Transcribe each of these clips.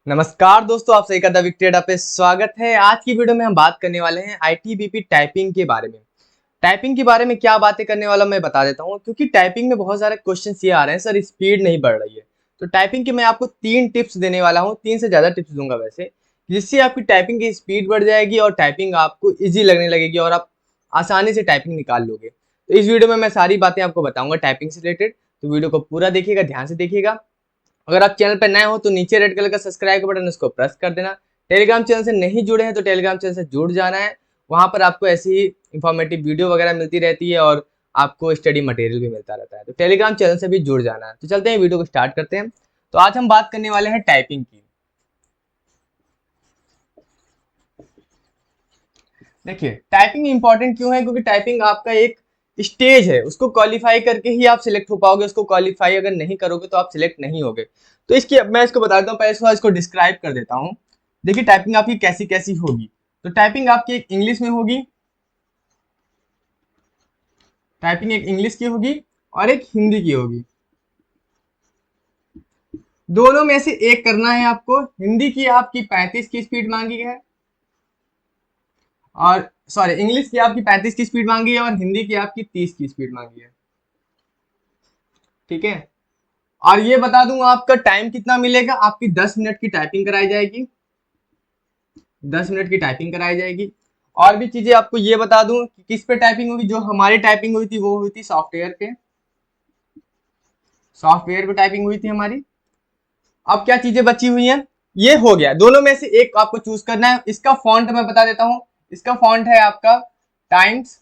नमस्कार दोस्तों, आप सभी का द विक्ट्रेडा पे स्वागत है। आज की वीडियो में हम बात करने वाले हैं आईटीबीपी टाइपिंग के बारे में। टाइपिंग के बारे में क्या बातें करने वाला मैं बता देता हूँ, क्योंकि टाइपिंग में बहुत सारे क्वेश्चंस ये आ रहे हैं, सर स्पीड नहीं बढ़ रही है। तो टाइपिंग के मैं आपको 3 टिप्स देने वाला हूँ, 3 से ज़्यादा टिप्स दूंगा वैसे, जिससे आपकी टाइपिंग की स्पीड बढ़ जाएगी और टाइपिंग आपको ईजी लगने लगेगी और आप आसानी से टाइपिंग निकाल लोगे। तो इस वीडियो में मैं सारी बातें आपको बताऊंगा टाइपिंग से रिलेटेड, तो वीडियो को पूरा देखिएगा, ध्यान से देखिएगा। अगर आप चैनल पर नए हो तो नीचे रेड कलर का सब्सक्राइब का बटन उसको प्रेस कर देना। टेलीग्राम चैनल से नहीं जुड़े हैं तो टेलीग्राम चैनल से जुड़ जाना है। वहां पर आपको ऐसी ही इंफॉर्मेटिव वीडियो वगैरह मिलती रहती है और आपको स्टडी मटेरियल भी मिलता रहता है, तो टेलीग्राम चैनल से भी जुड़ जाना है। तो चलते हैं वीडियो को स्टार्ट करते हैं। तो आज हम बात करने वाले हैं टाइपिंग की। देखिए, टाइपिंग इंपॉर्टेंट क्यों है, क्योंकि टाइपिंग आपका एक स्टेज है, उसको क्वालिफाई करके ही आप सिलेक्ट हो पाओगे। उसको क्वालिफाई अगर नहीं करोगे तो आप सिलेक्ट नहीं होगे। तो इसकी मैं इसको बता देता हूँ, पहले इसको डिस्क्राइब कर देता हूँ। देखिए, टाइपिंग आपकी कैसी कैसी होगी। तो टाइपिंग आपकी एक इंग्लिश में होगी, टाइपिंग एक इंग्लिश की होगी और एक हिंदी की होगी। दोनों में से एक करना है आपको। हिंदी की आपकी 35 की स्पीड मांगी है, और सॉरी, इंग्लिश की आपकी 35 की स्पीड मांगी है और हिंदी की आपकी 30 की स्पीड मांगी है। ठीक है। और ये बता दूं, आपका टाइम कितना मिलेगा। आपकी 10 मिनट की टाइपिंग कराई जाएगी, 10 मिनट की टाइपिंग कराई जाएगी। और भी चीजें आपको ये बता दूं कि किस पे टाइपिंग होगी। जो हमारी टाइपिंग हुई थी वो हुई थी सॉफ्टवेयर पे, सॉफ्टवेयर पे टाइपिंग हुई थी हमारी। अब क्या चीजें बची हुई हैं, ये हो गया। दोनों में से एक आपको चूज करना है। इसका फॉन्ट मैं बता देता हूं। इसका फॉन्ट है आपका टाइम्स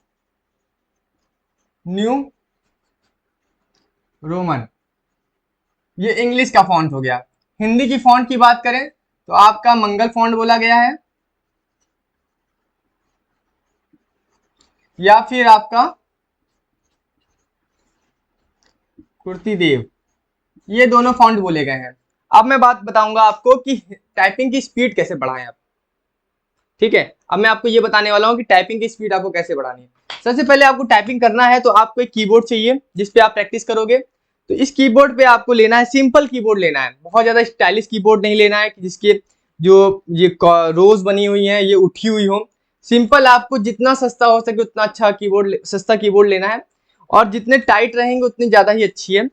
न्यू रोमन, ये इंग्लिश का फॉन्ट हो गया। हिंदी की फॉन्ट की बात करें तो आपका मंगल फॉन्ट बोला गया है, या फिर आपका कुर्ती देव, ये दोनों फॉन्ट बोले गए हैं। अब मैं बात बताऊंगा आपको कि टाइपिंग की स्पीड कैसे बढ़ाएं आप। ठीक है, अब मैं आपको ये बताने वाला हूँ कि टाइपिंग की स्पीड आपको कैसे बढ़ानी है। सबसे पहले आपको टाइपिंग करना है तो आपको एक कीबोर्ड चाहिए जिसपे आप प्रैक्टिस करोगे। तो इस कीबोर्ड पे आपको लेना है, सिंपल कीबोर्ड लेना है, बहुत ज्यादा स्टाइलिश कीबोर्ड नहीं लेना है जिसके जो ये रोज बनी हुई है ये उठी हुई हो। सिंपल, आपको जितना सस्ता हो सके उतना अच्छा कीबोर्ड, सस्ता कीबोर्ड लेना है। और जितने टाइट रहेंगे उतनी ज्यादा ही अच्छी है।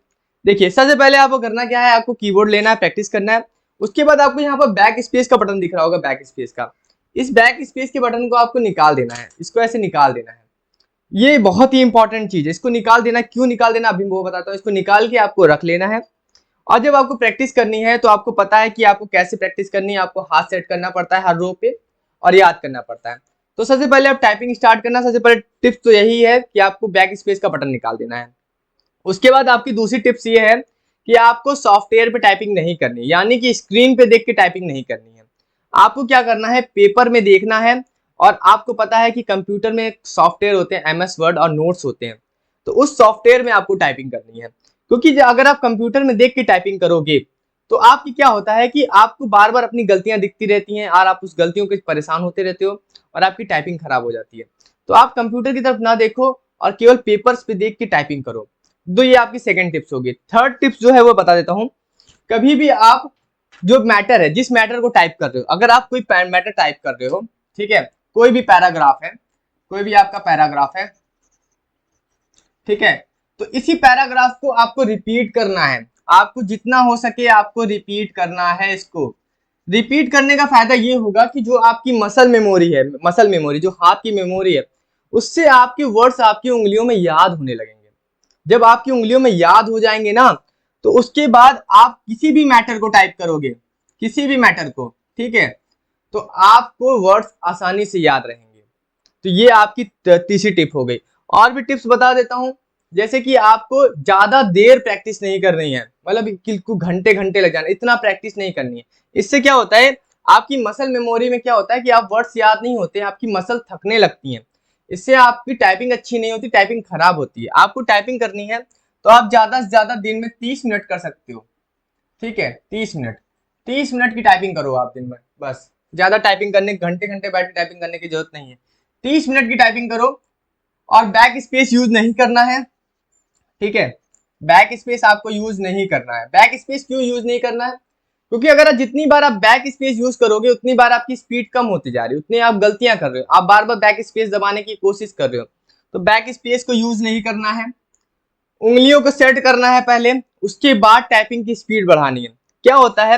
देखिए, सबसे पहले आपको करना क्या है, आपको कीबोर्ड लेना है, प्रैक्टिस करना है। उसके बाद आपको यहाँ पर बैक स्पेस का बटन दिख रहा होगा, बैक स्पेस का। इस बैक स्पेस के बटन को आपको निकाल देना है, इसको ऐसे निकाल देना है। ये बहुत ही इंपॉर्टेंट चीज है, इसको निकाल देना। क्यों निकाल देना अभी वो बताता हूँ। इसको निकाल के आपको रख लेना है। और जब आपको प्रैक्टिस करनी है तो आपको पता है कि आपको कैसे प्रैक्टिस करनी है। आपको हाथ सेट करना पड़ता है हर रो पे और याद करना पड़ता है। तो सबसे पहले आप टाइपिंग स्टार्ट करना, सबसे पहले टिप्स तो यही है कि आपको बैक स्पेस का बटन निकाल देना है। उसके बाद आपकी दूसरी टिप्स ये है कि आपको सॉफ्टवेयर पे टाइपिंग नहीं करनी, यानी कि स्क्रीन पे देख के टाइपिंग नहीं करनी है। आपको क्या करना है, पेपर में देखना है। और आपको पता है कि कंप्यूटर में सॉफ्टवेयर होते हैं, एमएस वर्ड और नोट्स होते हैं। तो उस सॉफ्टवेयर में आपको टाइपिंग करनी है, क्योंकि अगर आप कंप्यूटर में देख के टाइपिंग करोगे तो आपकी क्या होता है कि आपको बार बार अपनी गलतियां दिखती रहती हैं और आप उस गलतियों के परेशान होते रहते हो और आपकी टाइपिंग खराब हो जाती है। तो आप कंप्यूटर की तरफ ना देखो और केवल पेपर्स पे देख के टाइपिंग करो। तो ये आपकी सेकंड टिप्स होगी। थर्ड टिप्स जो है वो बता देता हूँ। कभी भी आप जो मैटर है, जिस मैटर को टाइप कर रहे हो, अगर आप कोई मैटर टाइप कर रहे हो, ठीक है, कोई भी पैराग्राफ है, कोई भी आपका पैराग्राफ है, ठीक है, तो इसी पैराग्राफ को आपको रिपीट करना है। आपको जितना हो सके आपको रिपीट करना है। इसको रिपीट करने का फायदा ये होगा कि जो आपकी मसल मेमोरी है, मसल मेमोरी जो हाथ की मेमोरी है, उससे आपके वर्ड्स आपकी उंगलियों में याद होने लगेंगे। जब आपकी उंगलियों में याद हो जाएंगे ना, तो उसके बाद आप किसी भी मैटर को टाइप करोगे, किसी भी मैटर को, ठीक है, तो आपको वर्ड्स आसानी से याद रहेंगे। तो ये आपकी तीसरी टिप हो गई। और भी टिप्स बता देता हूं, जैसे कि आपको ज्यादा देर प्रैक्टिस नहीं करनी है, मतलब घंटे घंटे लग जाना, इतना प्रैक्टिस नहीं करनी है। इससे क्या होता है, आपकी मसल मेमोरी में क्या होता है कि आप वर्ड्स याद नहीं होते, आपकी मसल थकने लगती हैं। इससे आपकी टाइपिंग अच्छी नहीं होती, टाइपिंग खराब होती है। आपको टाइपिंग करनी है तो आप ज्यादा से ज्यादा दिन में 30 मिनट कर सकते हो। ठीक है, 30 मिनट, 30 मिनट की टाइपिंग करो आप दिन में, बस। ज्यादा टाइपिंग करने, घंटे घंटे बैठ के टाइपिंग करने की जरूरत नहीं है। 30 मिनट की टाइपिंग करो। और बैक स्पेस यूज नहीं करना है, ठीक है, बैक स्पेस आपको यूज नहीं करना है। बैक स्पेस क्यों यूज नहीं करना है, क्योंकि अगर जितनी बार आप बैक स्पेस यूज करोगे उतनी बार आपकी स्पीड कम होती जा रही है, उतनी आप गलतियां कर रहे हो, आप बार बार बैक स्पेस दबाने की कोशिश कर रहे हो। तो बैक स्पेस को यूज नहीं करना है, उंगलियों को सेट करना है पहले, उसके बाद टाइपिंग की स्पीड बढ़ानी है। क्या होता है,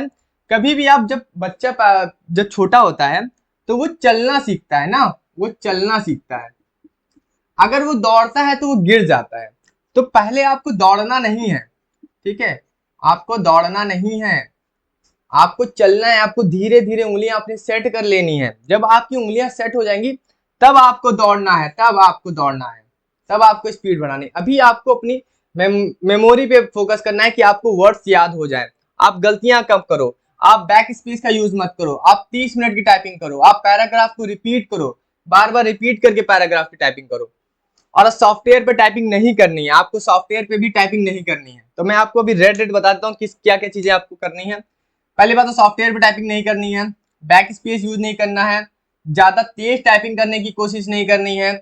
कभी भी आप जब जब छोटा होता है तो वो चलना सीखता है ना, वो चलना सीखता है। अगर वो दौड़ता है तो वो गिर जाता है। तो पहले आपको दौड़ना नहीं है, ठीक है, आपको दौड़ना नहीं है, आपको चलना है। आपको धीरे धीरे उंगलियां अपनी सेट कर लेनी है। जब आपकी उंगलियां सेट हो जाएंगी तब आपको दौड़ना है, तब आपको दौड़ना है, तब आपको स्पीड बढ़ानी। अभी आपको अपनी मेमोरी पे फोकस करना है कि आपको वर्ड्स याद हो जाए। आप गलतियां कब करो, आप बैक स्पेस का यूज मत करो, आप 30 मिनट की टाइपिंग करो, आप पैराग्राफ को रिपीट करो, बार बार रिपीट करके पैराग्राफ की टाइपिंग करो। और सॉफ्टवेयर पे टाइपिंग नहीं करनी है, आपको सॉफ्टवेयर पे भी टाइपिंग नहीं करनी है। तो मैं आपको अभी रेड रेड बता देता हूँ किस क्या क्या चीजें आपको करनी है। पहली बात तो सॉफ्टवेयर पे टाइपिंग नहीं करनी है, बैक स्पेस यूज नहीं करना है, ज्यादा तेज टाइपिंग करने की कोशिश नहीं करनी है,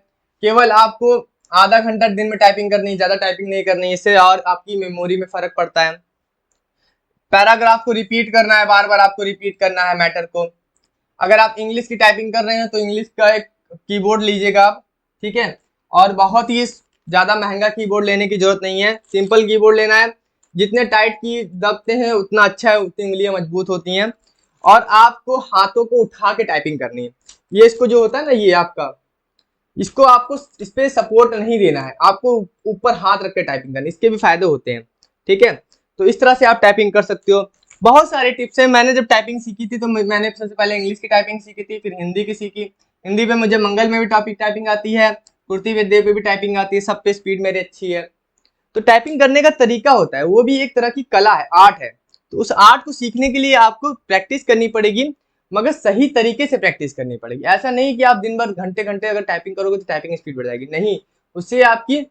केवल आपको आधा घंटा दिन में टाइपिंग करनी है, ज्यादा टाइपिंग नहीं करनी है, इससे और आपकी मेमोरी में फर्क पड़ता है। पैराग्राफ को रिपीट करना है, बार बार आपको रिपीट करना है मैटर को। अगर आप इंग्लिश की टाइपिंग कर रहे हैं तो इंग्लिश का एक कीबोर्ड लीजिएगा आप, ठीक है। और बहुत ही ज्यादा महंगा कीबोर्ड लेने की जरूरत नहीं है, सिंपल कीबोर्ड लेना है। जितने टाइट की दबते हैं उतना अच्छा है, उतनी उंगलियां मजबूत होती हैं। और आपको हाथों को उठा के टाइपिंग करनी है। ये इसको जो होता है ना, ये आपका, इसको आपको इस पे सपोर्ट नहीं देना है, आपको ऊपर हाथ रख के टाइपिंग करनी है। इसके भी फायदे होते हैं, ठीक है। तो इस तरह से आप टाइपिंग कर सकते हो। बहुत सारे टिप्स हैं। मैंने जब टाइपिंग सीखी थी तो मैंने सबसे पहले इंग्लिश की टाइपिंग सीखी थी, फिर हिंदी की सीखी। हिंदी पे मुझे मंगल में भी टाइपिंग आती है, कुर्ती विद्या पे भी टाइपिंग आती है, सब पे स्पीड मेरी अच्छी है। तो टाइपिंग करने का तरीका होता है, वो भी एक तरह की कला है, आर्ट है। तो उस आर्ट को सीखने के लिए आपको प्रैक्टिस करनी पड़ेगी, मगर सही तरीके से प्रैक्टिस करनी पड़ेगी। ऐसा नहीं कि आप दिन भर घंटे घंटे अगर टाइपिंग करोगे तो टाइपिंग स्पीड बढ़ जाएगी, नहीं, उससे आपकी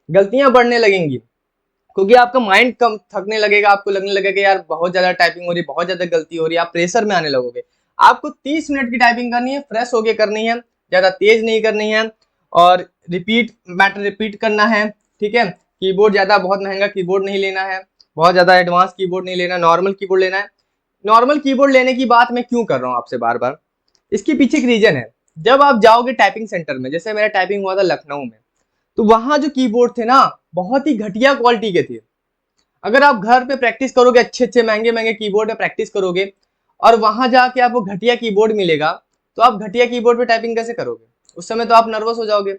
गलतियां बढ़ने लगेंगी, क्योंकि आपका माइंड कम थकने लगेगा, आपको लगने लगेगा यार बहुत ज्यादा टाइपिंग हो रही है, बहुत ज्यादा गलती हो रही है, आप प्रेशर में आने लगोगे। आपको 30 मिनट की टाइपिंग करनी है, फ्रेश होके करनी है, ज्यादा तेज नहीं करनी है, और मैटर रिपीट करना है, ठीक है। कीबोर्ड ज्यादा बहुत महंगा कीबोर्ड नहीं लेना है, बहुत ज्यादा एडवांस कीबोर्ड नहीं लेना, नॉर्मल कीबोर्ड लेना है। नॉर्मल कीबोर्ड लेने की बात मैं क्यों कर रहा हूँ आपसे बार बार, इसके पीछे एक रीजन है। जब आप जाओगे टाइपिंग सेंटर में, जैसे मेरा टाइपिंग हुआ था लखनऊ में, तो वहां जो कीबोर्ड थे ना, बहुत ही घटिया क्वालिटी के थे। अगर आप घर पे प्रैक्टिस करोगे, अच्छे अच्छे महंगे महंगे कीबोर्ड पे प्रैक्टिस करोगे, और वहां जाके आपको घटिया कीबोर्ड मिलेगा, तो आप घटिया कीबोर्ड पे टाइपिंग कैसे करोगे? उस समय तो आप नर्वस हो जाओगे।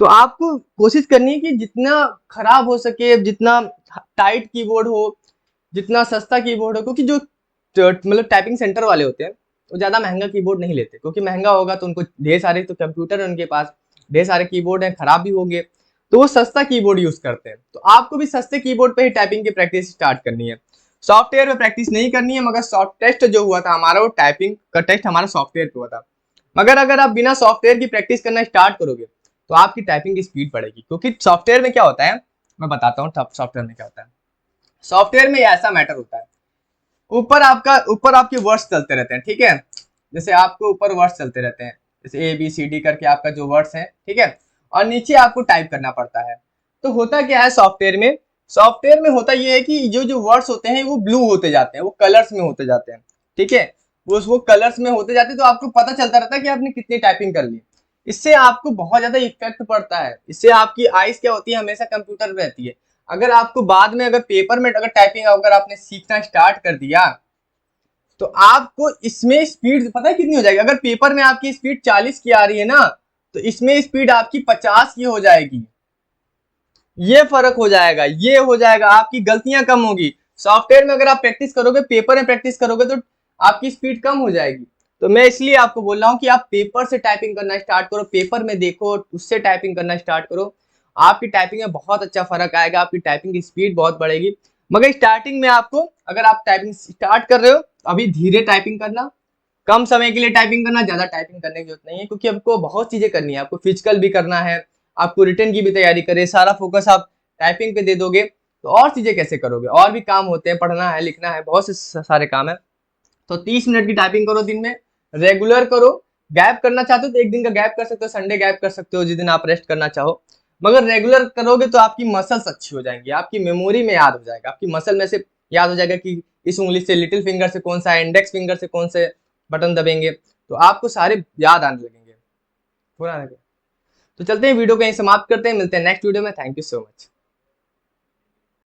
तो आपको कोशिश करनी है कि जितना खराब हो सके, जितना टाइट कीबोर्ड हो, जितना सस्ता कीबोर्ड हो, क्योंकि जो मतलब टाइपिंग सेंटर वाले होते हैं वो ज्यादा महंगा कीबोर्ड नहीं लेते, क्योंकि महंगा होगा तो उनको ढेर सारे तो कंप्यूटर है उनके पास, ढेर सारे कीबोर्ड हैं, खराब भी होंगे, तो वो सस्ता कीबोर्ड यूज करते हैं। तो आपको भी सस्ते कीबोर्ड पे ही टाइपिंग की प्रैक्टिस स्टार्ट करनी है, सॉफ्टवेयर पे प्रैक्टिस नहीं करनी है। मगर सॉफ्ट टेस्ट जो हुआ था हमारा, वो टाइपिंग का टेस्ट हमारा सॉफ्टवेयर पे हुआ था। मगर अगर आप बिना सॉफ्टवेयर की प्रैक्टिस करना स्टार्ट करोगे तो आपकी टाइपिंग की स्पीड बढ़ेगी, क्योंकि सॉफ्टवेयर में क्या होता है, मैं बताता हूँ सॉफ्टवेयर में क्या होता है। सॉफ्टवेयर में ऐसा मैटर होता है, ऊपर आपके वर्ड्स चलते रहते हैं, ठीक है। जैसे आपको ऊपर वर्ड्स चलते रहते हैं, जैसे ABCD करके आपका जो वर्ड्स है, ठीक है, और नीचे आपको टाइप करना पड़ता है। तो होता क्या है सॉफ्टवेयर में होता यह है कि जो जो वर्ड्स होते हैं वो ब्लू होते जाते हैं, वो कलर्स में होते जाते हैं, ठीक है। वो कलर्स में होते जाते हैं, तो आपको पता चलता रहता है कि आपने कितनी टाइपिंग कर ली। इससे आपको बहुत ज्यादा इफेक्ट पड़ता है, इससे आपकी आइज क्या होती है, हमेशा कंप्यूटर पे रहती है। अगर आपको बाद में अगर पेपर में अगर टाइपिंग अगर आपने सीखना स्टार्ट कर दिया, तो आपको इसमें स्पीड पता है कितनी हो जाएगी। अगर पेपर में आपकी स्पीड 40 की आ रही है ना, तो इसमें स्पीड आपकी 50 की हो जाएगी। ये फर्क हो जाएगा, ये हो जाएगा, आपकी गलतियां कम होगी। सॉफ्टवेयर में अगर आप प्रैक्टिस करोगे, पेपर में प्रैक्टिस करोगे, तो आपकी स्पीड कम हो जाएगी। तो मैं इसलिए आपको बोल रहा हूँ कि आप पेपर से टाइपिंग करना स्टार्ट करो, पेपर में देखो, उससे टाइपिंग करना स्टार्ट करो। आपकी टाइपिंग में बहुत अच्छा फर्क आएगा, आपकी टाइपिंग की स्पीड बहुत बढ़ेगी। मगर स्टार्टिंग में आपको, अगर आप टाइपिंग स्टार्ट कर रहे हो, अभी धीरे टाइपिंग करना, कम समय के लिए टाइपिंग करना, ज्यादा टाइपिंग करने की जरूरत नहीं है, क्योंकि आपको बहुत चीजें करनी है। आपको फिजिकल भी करना है, आपको रिटर्न की भी तैयारी करे, सारा फोकस आप टाइपिंग पे दे दोगे तो और चीजें कैसे करोगे? और भी काम होते हैं, पढ़ना है, लिखना है, बहुत से सारे काम है। तो 30 मिनट की टाइपिंग करो दिन में, रेगुलर करो। गैप करना चाहते हो तो एक दिन का गैप कर सकते हो, संडे गैप कर सकते हो, जिस दिन आप रेस्ट करना चाहो। मगर रेगुलर करोगे तो आपकी मसल्स अच्छी हो जाएंगी, आपकी मेमोरी में याद हो जाएगा, आपकी मसल में से याद हो जाएगा कि इस उंगली से लिटिल फिंगर से कौन सा है, इंडेक्स फिंगर से कौन से बटन दबेंगे, तो आपको सारे याद आने लगेंगे। पूरा तो चलते हैं, वीडियो को यहीं समाप्त करते हैं, मिलते हैं नेक्स्ट वीडियो में। Thank you so much.